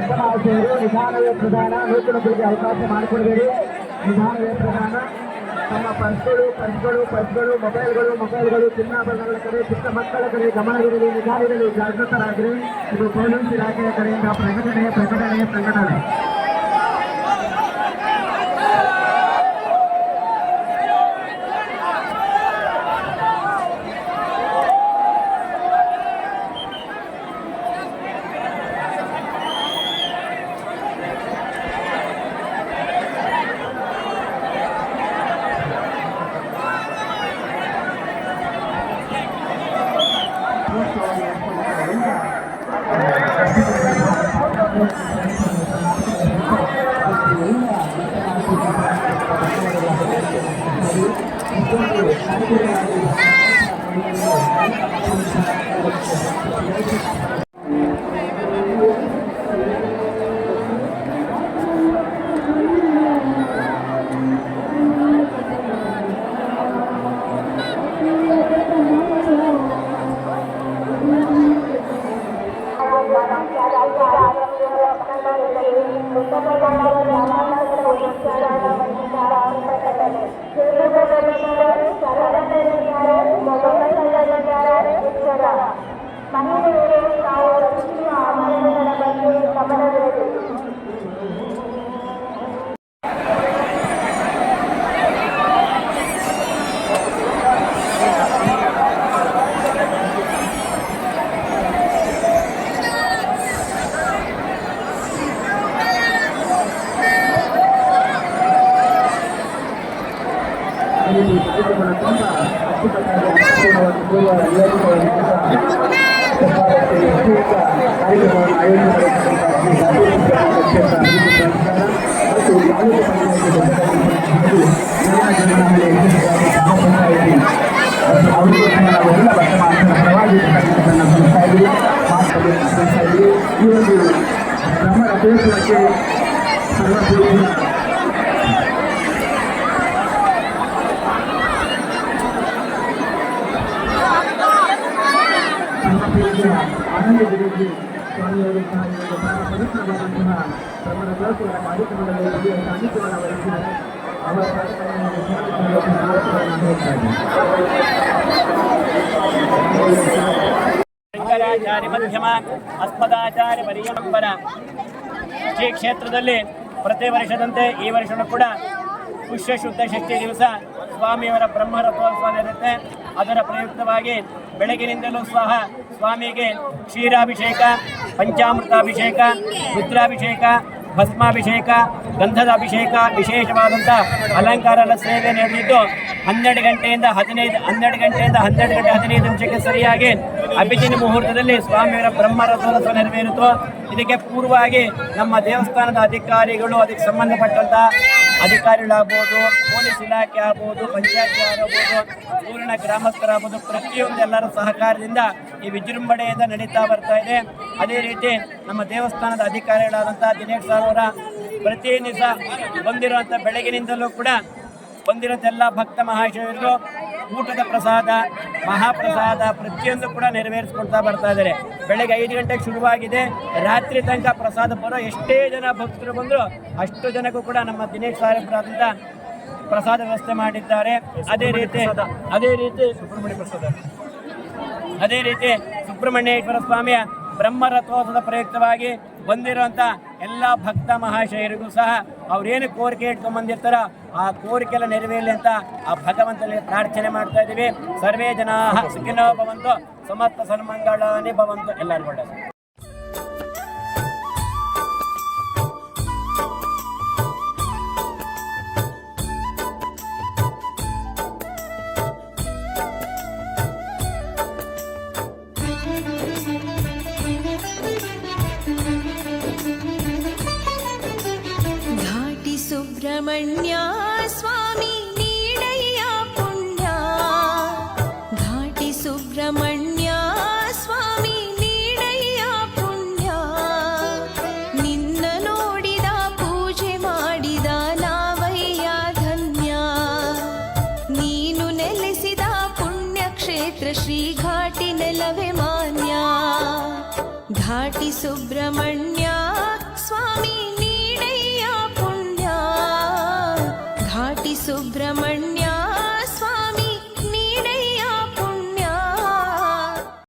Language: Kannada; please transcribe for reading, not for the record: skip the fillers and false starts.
ಭಕ್ತಮಹಾಶಯರು ನಿಧಾನವೇ ಪ್ರಧಾನ, ನೂತನಗಳಿಗೆ ಅವಕಾಶ ಮಾಡಿಕೊಡಬೇಡಿ. ನಿಧಾನವೇ ಪ್ರಧಾನ. ತಮ್ಮ ಪರ್ಸ್ಗಳು, ಮೊಬೈಲ್ಗಳು, ಚಿನ್ನಾಭರಣಗಳ ಕಡೆ, ಚಿಕ್ಕ ಮಕ್ಕಳ ಕಡೆ ಗಮನವಿರಲಿ, ನಿಧಾನವಿರಲಿ, ಜಾಗೃತರಾಗಿರಿ. ಇದು ಪೊಲೀಸ್ ಇಲಾಖೆಯ ಕಡೆಯಿಂದ ಪ್ರಕಟಣೆ. ಶಂಕರಾಚಾರ್ಯ ಮಧ್ಯಮ ಅಸ್ಮದಾಚಾರ್ಯ ಪರ್ಯಂಪರ ಶ್ರೀ ಕ್ಷೇತ್ರದಲ್ಲಿ ಪ್ರತಿ ವರ್ಷದಂತೆ ಈ ವರ್ಷವೂ ಕೂಡ ಪುಷ್ಯ ಶುದ್ಧ ಷಷ್ಠಿ ದಿವಸ ಸ್ವಾಮಿಯವರ ಬ್ರಹ್ಮರಥೋತ್ಸವ ಇರುತ್ತೆ. ಅದರ ಪ್ರಯುಕ್ತವಾಗಿ ಬೆಳಗಿನಿಂದಲೂ ಸಹ ಸ್ವಾಮಿಗೆ ಕ್ಷೀರಾಭಿಷೇಕ, ಪಂಚಾಮೃತಾಭಿಷೇಕ, ರುದ್ರಾಭಿಷೇಕ, ಭಸ್ಮಾಭಿಷೇಕ, ಗಂಧದ ಅಭಿಷೇಕ, ವಿಶೇಷವಾದಂಥ ಅಲಂಕಾರದ ಸೇವೆ ನಡೆದಿದ್ದು 12 ಗಂಟೆಯಿಂದ 12 ನಿಮಿಷಕ್ಕೆ ಸರಿಯಾಗಿ ಅಭಿಜಿನ ಮುಹೂರ್ತದಲ್ಲಿ ಸ್ವಾಮಿಯವರ ಬ್ರಹ್ಮರಥೋತ್ಸವ ನೆರವೇರಿತು. ಇದಕ್ಕೆ ಪೂರ್ವವಾಗಿ ನಮ್ಮ ದೇವಸ್ಥಾನದ ಅಧಿಕಾರಿಗಳು, ಅದಕ್ಕೆ ಸಂಬಂಧಪಟ್ಟಂಥ ಅಧಿಕಾರಿಗಳಾಗ್ಬೋದು, ಪೊಲೀಸ್ ಇಲಾಖೆ ಆಗ್ಬೋದು, ಪಂಚಾಯತ್ ಆಗ್ಬೋದು, ಊರಿನ ಗ್ರಾಮಸ್ಥರಾಗ್ಬೋದು, ಪ್ರತಿಯೊಂದು ಎಲ್ಲರ ಸಹಕಾರದಿಂದ ಈ ವಿಜೃಂಭಣೆಯಿಂದ ನಡೀತಾ ಬರ್ತಾ ಇದೆ. ಅದೇ ರೀತಿ ನಮ್ಮ ದೇವಸ್ಥಾನದ ಅಧಿಕಾರಿಗಳಾದಂಥ ದಿನೇಶ್ ಸರ್ ಅವರ ಪ್ರತಿ ದಿವಸ ಬಂದಿರುವಂಥ ಬೆಳಗಿನಿಂದಲೂ ಕೂಡ ಬಂದಿರೋಂಥ ಎಲ್ಲ ಭಕ್ತ ಮಹಾಶಯರು ಊಟದ ಪ್ರಸಾದ, ಮಹಾಪ್ರಸಾದ ಪ್ರತಿಯೊಂದು ಕೂಡ ನೆರವೇರಿಸ್ಕೊಳ್ತಾ ಬರ್ತಾ ಇದ್ದಾರೆ. ಬೆಳಗ್ಗೆ 5 ಗಂಟೆಗೆ ಶುರುವಾಗಿದೆ, ರಾತ್ರಿ ತನಕ ಪ್ರಸಾದ ಬರೋ ಎಷ್ಟೇ ಜನ ಭಕ್ತರು ಬಂದರೂ ಅಷ್ಟು ಜನಕ್ಕೂ ಕೂಡ ನಮ್ಮ ದಿನೇಶ್ ಸಾಹೇಬರಾದಂಥ ಪ್ರಸಾದ ವ್ಯವಸ್ಥೆ ಮಾಡಿದ್ದಾರೆ. ಅದೇ ರೀತಿ ಸುಬ್ರಹ್ಮಣ್ಯೇಶ್ವರ ಸ್ವಾಮಿಯ ಬ್ರಹ್ಮರಥೋತ್ಸವದ ಪ್ರಯುಕ್ತವಾಗಿ ಬಂದಿರುವಂಥ ಎಲ್ಲ ಭಕ್ತ ಮಹಾಶಯರಿಗೂ ಸಹ ಅವ್ರೇನು ಕೋರಿಕೆ ಇಟ್ಕೊಂಡ್ಬಂದಿರ್ತಾರೋ ಆ ಕೋರಿಕೆ ಎಲ್ಲ ನೆರವೇರಲಿ ಅಂತ ಆ ಭಗವಂತನಲ್ಲಿ ಪ್ರಾರ್ಥನೆ ಮಾಡ್ತಾ ಇದ್ದೀವಿ. ಸರ್ವೇ ಜನಾ ಸುಖಿನೋ ಭವಂತು, ಸಮಸ್ತ ಸನ್ಮಂಗಳಾನಿ ಭವಂತು. ಎಲ್ಲರಿಗೂ ಒಳ್ಳೆಯದು. ಸುಬ್ರಹ್ಮಣ್ಯ ಸ್ವಾಮಿ ನೀಡಯ್ಯ ಪುಣ್ಯ, ಘಾಟಿ ಸುಬ್ರಹ್ಮಣ್ಯ ಸ್ವಾಮಿ ನೀಡಯ್ಯ ಪುಣ್ಯ. ನಿನ್ನ ನೋಡಿದ ಪೂಜೆ ಮಾಡಿದ ನಾವಯ್ಯ ಧನ್ಯ, ನೀನು ನೆಲೆಸಿದ ಪುಣ್ಯ ಕ್ಷೇತ್ರ ಶ್ರೀ ಘಾಟಿ ನೆಲವೇ ಮಾನ್ಯ. ಘಾಟಿ ಸುಬ್ರಹ್ಮಣ್ಯ घाटि सुब्रह्मण्य